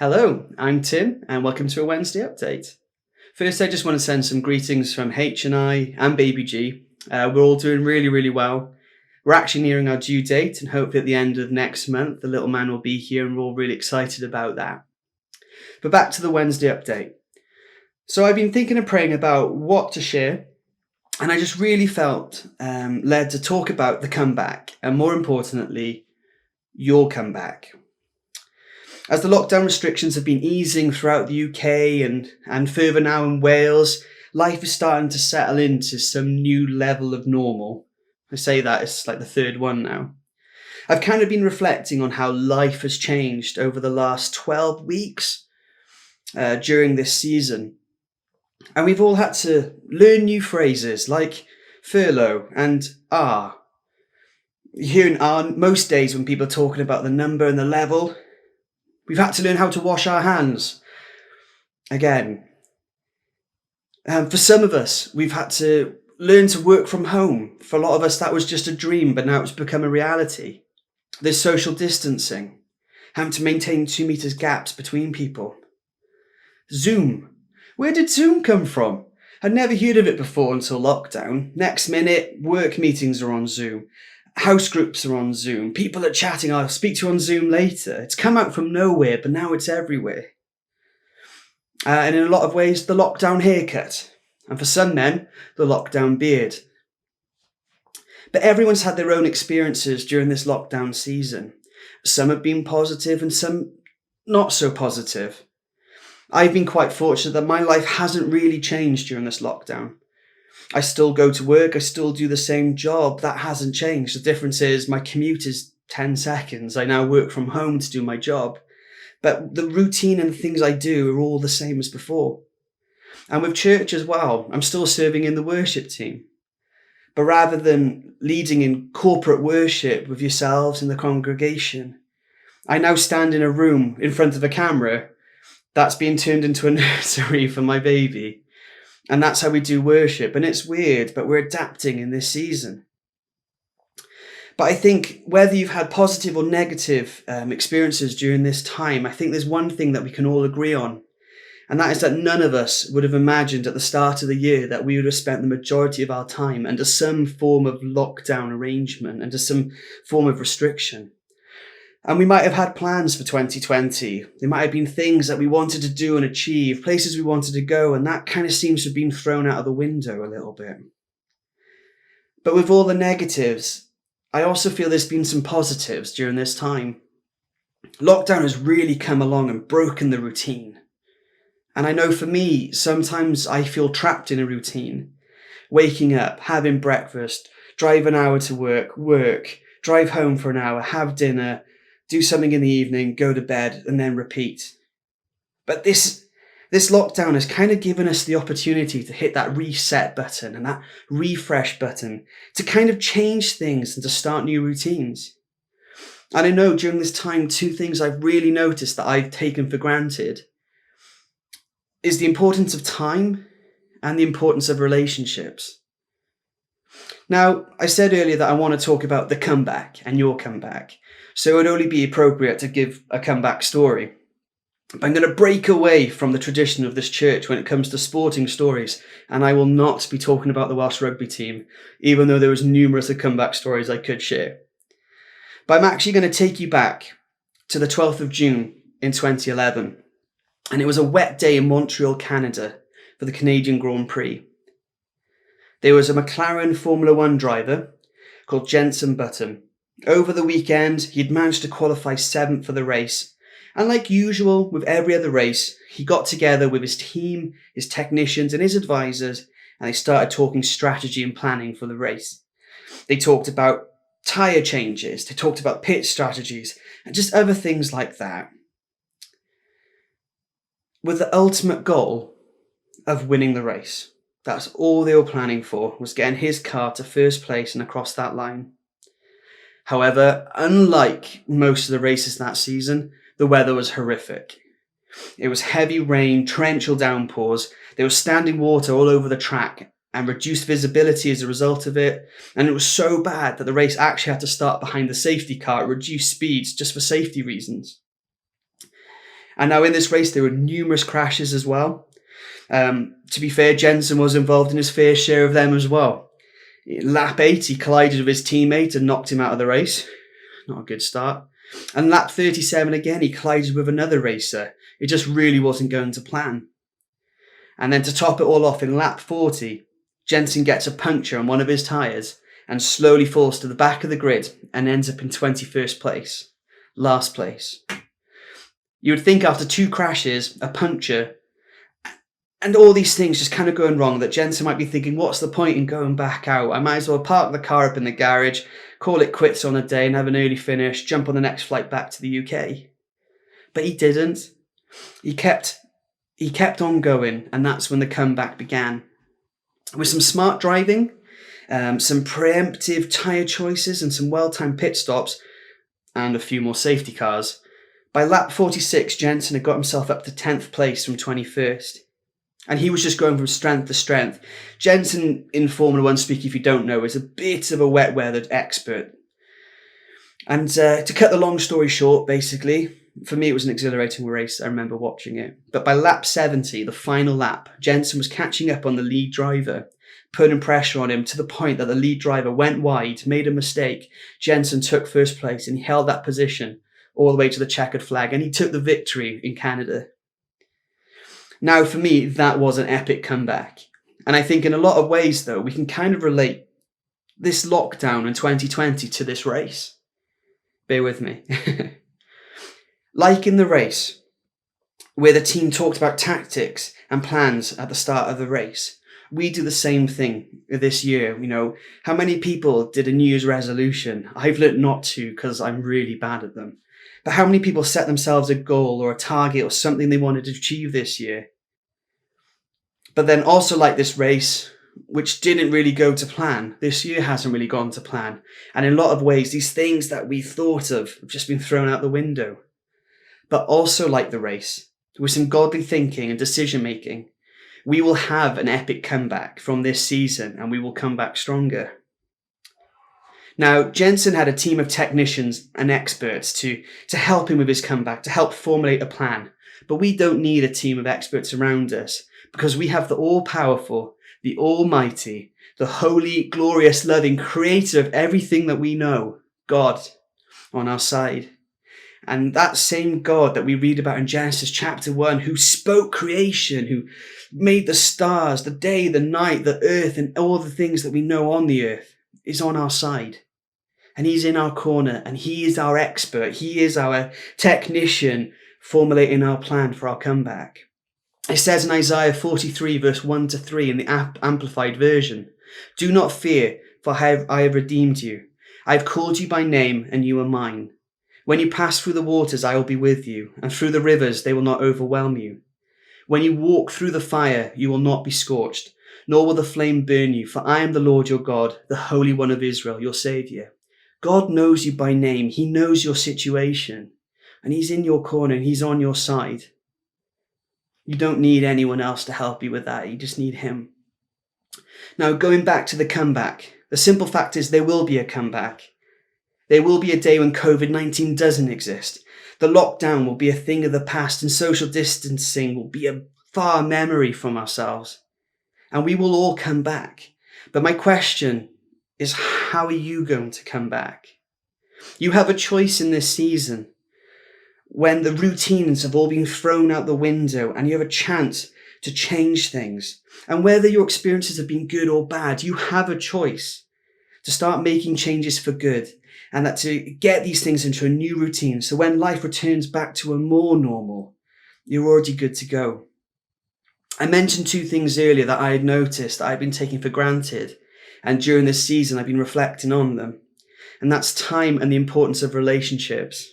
Hello, I'm Tim, and welcome to a Wednesday update. First, I just want to send some greetings from H and I and Baby G. We're all doing really, really well. We're actually nearing our due date, and hopefully at the end of next month, the little man will be here, and we're all really excited about that. But back to the Wednesday update. So I've been thinking and praying about what to share, and I just really felt led to talk about the comeback, and more importantly, your comeback. As the lockdown restrictions have been easing throughout the UK and further now in Wales, life is starting to settle into some new level of normal. I say that, it's like the third one now. I've kind of been reflecting on how life has changed over the last 12 weeks during this season. And we've all had to learn new phrases like furlough and ah. You hear an ah most days when people are talking about the number and the level. We've had to learn how to wash our hands again. For some of us, we've had to learn to work from home. For a lot of us, that was just a dream, but now it's become a reality. There's social distancing, having to maintain 2 meters gaps between people. Zoom. Where did Zoom come from? I'd never heard of it before until lockdown. Next minute, work meetings are on Zoom. House groups are on Zoom. People are chatting. I'll speak to you on Zoom later. It's come out from nowhere, but now it's everywhere. And in a lot of ways, the lockdown haircut. And for some men, the lockdown beard. But everyone's had their own experiences during this lockdown season. Some have been positive and some not so positive. I've been quite fortunate that my life hasn't really changed during this lockdown. I still go to work, I still do the same job. That hasn't changed. The difference is my commute is 10 seconds. I now work from home to do my job. But the routine and the things I do are all the same as before. And with church as well, I'm still serving in the worship team. But rather than leading in corporate worship with yourselves in the congregation, I now stand in a room in front of a camera that's being turned into a nursery for my baby. And that's how we do worship. And it's weird, but we're adapting in this season. But I think whether you've had positive or negative experiences during this time, I think there's one thing that we can all agree on. And that is that none of us would have imagined at the start of the year that we would have spent the majority of our time under some form of lockdown arrangement, under some form of restriction. And we might have had plans for 2020. There might have been things that we wanted to do and achieve, places we wanted to go, and that kind of seems to have been thrown out of the window a little bit. But with all the negatives, I also feel there's been some positives during this time. Lockdown has really come along and broken the routine. And I know for me, sometimes I feel trapped in a routine. Waking up, having breakfast, drive an hour to work, drive home for an hour, have dinner, do something in the evening, go to bed, and then repeat. But this lockdown has kind of given us the opportunity to hit that reset button and that refresh button to kind of change things and to start new routines. And I know during this time, two things I've really noticed that I've taken for granted is the importance of time and the importance of relationships. Now, I said earlier that I want to talk about the comeback and your comeback. So it would only be appropriate to give a comeback story. But I'm going to break away from the tradition of this church when it comes to sporting stories, and I will not be talking about the Welsh rugby team, even though there was numerous comeback stories I could share. But I'm actually going to take you back to the 12th of June in 2011, and it was a wet day in Montreal, Canada, for the Canadian Grand Prix. There was a McLaren Formula One driver called Jenson Button. Over the weekend, he'd managed to qualify 7th for the race. And like usual with every other race, he got together with his team, his technicians and his advisors, and they started talking strategy and planning for the race. They talked about tyre changes, they talked about pit strategies, and just other things like that. With the ultimate goal of winning the race. That's all they were planning for, was getting his car to first place and across that line. However, unlike most of the races that season, the weather was horrific. It was heavy rain, torrential downpours, there was standing water all over the track and reduced visibility as a result of it, and it was so bad that the race actually had to start behind the safety car at reduced speeds just for safety reasons. And now in this race, there were numerous crashes as well. To be fair, Jensen was involved in his fair share of them as well. Lap 8, he collided with his teammate and knocked him out of the race. Not a good start. And lap 37 again, he collided with another racer. It just really wasn't going to plan. And then to top it all off, in lap 40, Jensen gets a puncture on one of his tyres and slowly falls to the back of the grid and ends up in 21st place. Last place. You would think after 2 crashes, a puncture, and all these things just kind of going wrong, that Jensen might be thinking, what's the point in going back out? I might as well park the car up in the garage, call it quits on a day and have an early finish, jump on the next flight back to the UK. But he didn't. He kept on going, and that's when the comeback began. With some smart driving, some preemptive tyre choices and some well-timed pit stops, and a few more safety cars, by lap 46, Jensen had got himself up to 10th place from 21st. And he was just going from strength to strength. Jensen, in Formula One speak, if you don't know, is a bit of a wet-weathered expert. And to cut the long story short, basically, for me it was an exhilarating race. I remember watching it. But by lap 70, the final lap, Jensen was catching up on the lead driver, putting pressure on him to the point that the lead driver went wide, made a mistake. Jensen took first place and he held that position all the way to the checkered flag, and he took the victory in Canada. Now, for me, that was an epic comeback. And I think in a lot of ways, though, we can kind of relate this lockdown in 2020 to this race. Bear with me. Like in the race, where the team talked about tactics and plans at the start of the race, we do the same thing this year. You know, how many people did a New Year's resolution? I've learned not to because I'm really bad at them. But how many people set themselves a goal or a target or something they wanted to achieve this year? But then also, like this race, which didn't really go to plan, this year hasn't really gone to plan. And in a lot of ways, these things that we thought of have just been thrown out the window. But also like the race, with some godly thinking and decision making, we will have an epic comeback from this season, and we will come back stronger. Now, Jensen had a team of technicians and experts to help him with his comeback, to help formulate a plan. But we don't need a team of experts around us, because we have the all-powerful, the almighty, the holy, glorious, loving creator of everything that we know, God, on our side. And that same God that we read about in Genesis chapter 1, who spoke creation, who made the stars, the day, the night, the earth, and all the things that we know on the earth, is on our side. And he's in our corner, and he is our expert. He is our technician formulating our plan for our comeback. It says in Isaiah 43 verse 1-3 in the Amplified version, "Do not fear, for I have redeemed you. I have called you by name, and you are mine. When you pass through the waters, I will be with you, and through the rivers, they will not overwhelm you. When you walk through the fire, you will not be scorched, nor will the flame burn you, for I am the Lord your God, the Holy One of Israel, your Saviour." God knows you by name. He knows your situation, and he's in your corner, and he's on your side. You don't need anyone else to help you with that. You just need him. Now, going back to the comeback, the simple fact is there will be a comeback. There will be a day when COVID-19 doesn't exist. The lockdown will be a thing of the past, and social distancing will be a far memory from ourselves. And we will all come back. But my question is, how are you going to come back? You have a choice in this season, when the routines have all been thrown out the window, and you have a chance to change things. And whether your experiences have been good or bad, you have a choice to start making changes for good, and that to get these things into a new routine, so when life returns back to a more normal, you're already good to go. I mentioned 2 things earlier that I had noticed that I've been taking for granted, and during this season I've been reflecting on them. And that's time and the importance of relationships.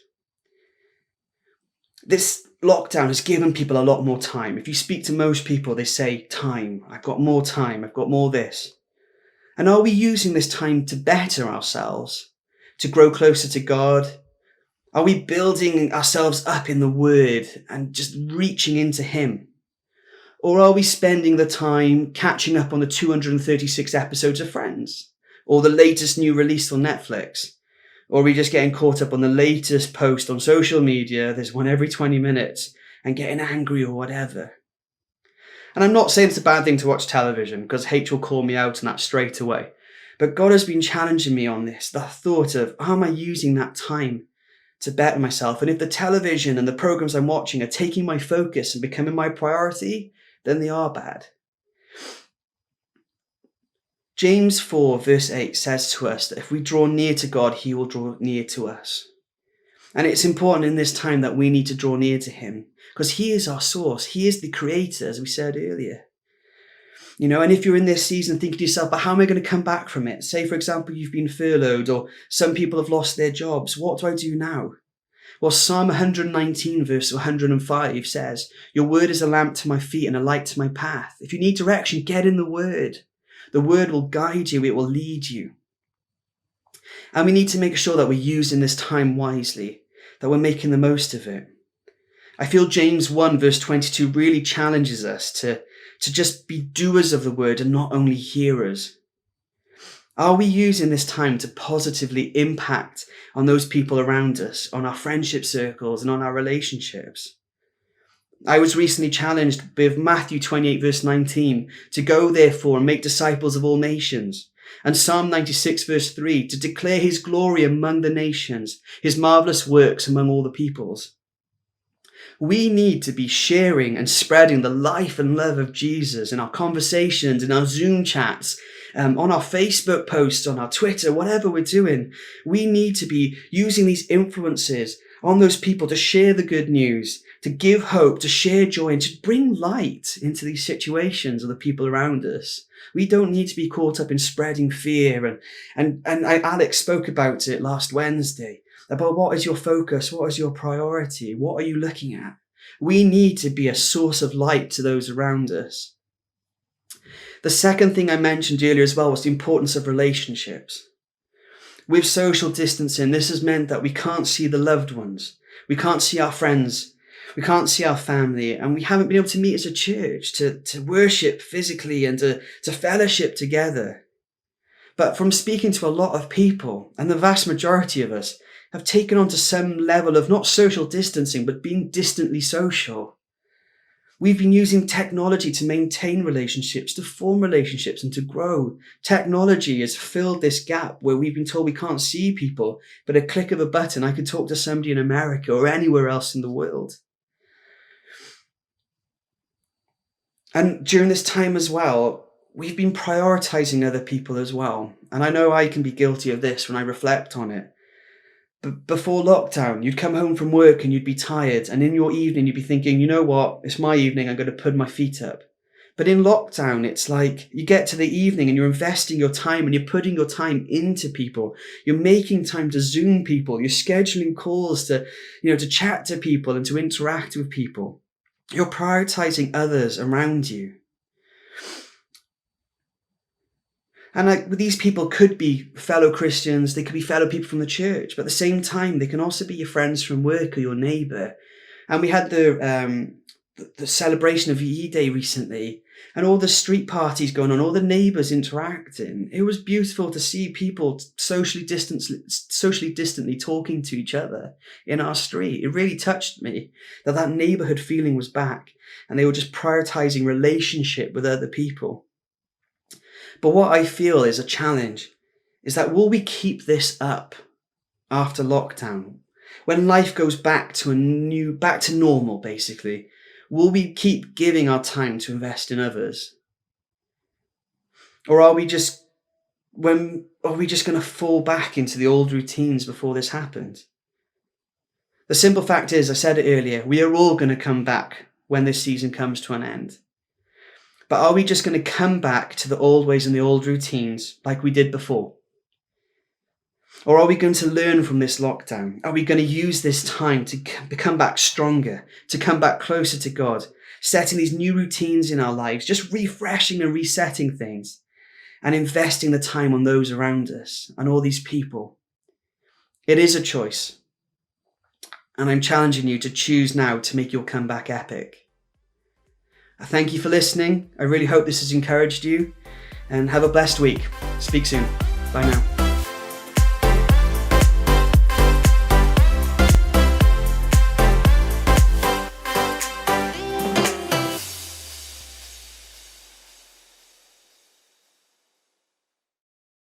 This lockdown has given people a lot more time. If you speak to most people, they say, time, I've got more time, I've got more this. And are we using this time to better ourselves, to grow closer to God? Are we building ourselves up in the Word and just reaching into him? Or are we spending the time catching up on the 236 episodes of Friends, or the latest new release on Netflix? Or are we just getting caught up on the latest post on social media? There's one every 20 minutes. and getting angry or whatever. And I'm not saying it's a bad thing to watch television, because H will call me out on that straight away. But God has been challenging me on this, the thought of, how am I using that time to better myself? And if the television and the programs I'm watching are taking my focus and becoming my priority, then they are bad. James 4 verse 8 says to us that if we draw near to God, he will draw near to us. And it's important in this time that we need to draw near to him, because he is our source. He is the creator, as we said earlier. And if you're in this season thinking to yourself, but how am I going to come back from it? Say, for example, you've been furloughed, or some people have lost their jobs. What do I do now? Well, Psalm 119 verse 105 says, your word is a lamp to my feet and a light to my path. If you need direction, get in the word. The word will guide you. It will lead you. And we need to make sure that we're using this time wisely, that we're making the most of it. I feel James 1 verse 22 really challenges us to just be doers of the word and not only hearers. Are we using this time to positively impact on those people around us, on our friendship circles and on our relationships? I was recently challenged with Matthew 28 verse 19 to go therefore and make disciples of all nations. And Psalm 96 verse 3 to declare his glory among the nations, his marvelous works among all the peoples. We need to be sharing and spreading the life and love of Jesus in our conversations, in our Zoom chats, on our Facebook posts, on our Twitter, whatever we're doing. We need to be using these influences on those people to share the good news, to give hope, to share joy, and to bring light into these situations of the people around us. We don't need to be caught up in spreading fear. And Alex spoke about it last Wednesday, about what is your focus, what is your priority, what are you looking at? We need to be a source of light to those around us. The second thing I mentioned earlier as well was the importance of relationships. With social distancing, this has meant that we can't see the loved ones. We can't see our friends. We can't see our family. And we haven't been able to meet as a church, to worship physically and to fellowship together. But from speaking to a lot of people, and the vast majority of us have taken on to some level of not social distancing, but being distantly social. We've been using technology to maintain relationships, to form relationships and to grow. Technology has filled this gap where we've been told we can't see people, but a click of a button, I can talk to somebody in America or anywhere else in the world. And during this time as well, we've been prioritizing other people as well. And I know I can be guilty of this when I reflect on it. But before lockdown, you'd come home from work and you'd be tired. And in your evening, you'd be thinking, you know what? It's my evening. I'm going to put my feet up. But in lockdown, it's like you get to the evening and you're investing your time and you're putting your time into people. You're making time to Zoom people. You're scheduling calls to chat to people and to interact with people. You're prioritizing others around you. And these people could be fellow Christians, they could be fellow people from the church, but at the same time, they can also be your friends from work or your neighbour. And we had the celebration of VE Day recently, and all the street parties going on, all the neighbours interacting. It was beautiful to see people socially distantly talking to each other in our street. It really touched me that neighbourhood feeling was back, and they were just prioritising relationship with other people. But what I feel is a challenge is that will we keep this up after lockdown? When life goes back to normal, basically, will we keep giving our time to invest in others? Or are we just going to fall back into the old routines before this happens? The simple fact is, I said it earlier, we are all going to come back when this season comes to an end. But are we just going to come back to the old ways and the old routines like we did before? Or are we going to learn from this lockdown? Are we going to use this time to come back stronger, to come back closer to God, setting these new routines in our lives, just refreshing and resetting things and investing the time on those around us and all these people? It is a choice. And I'm challenging you to choose now to make your comeback epic. I thank you for listening. I really hope this has encouraged you, and have a blessed week. Speak soon. Bye now.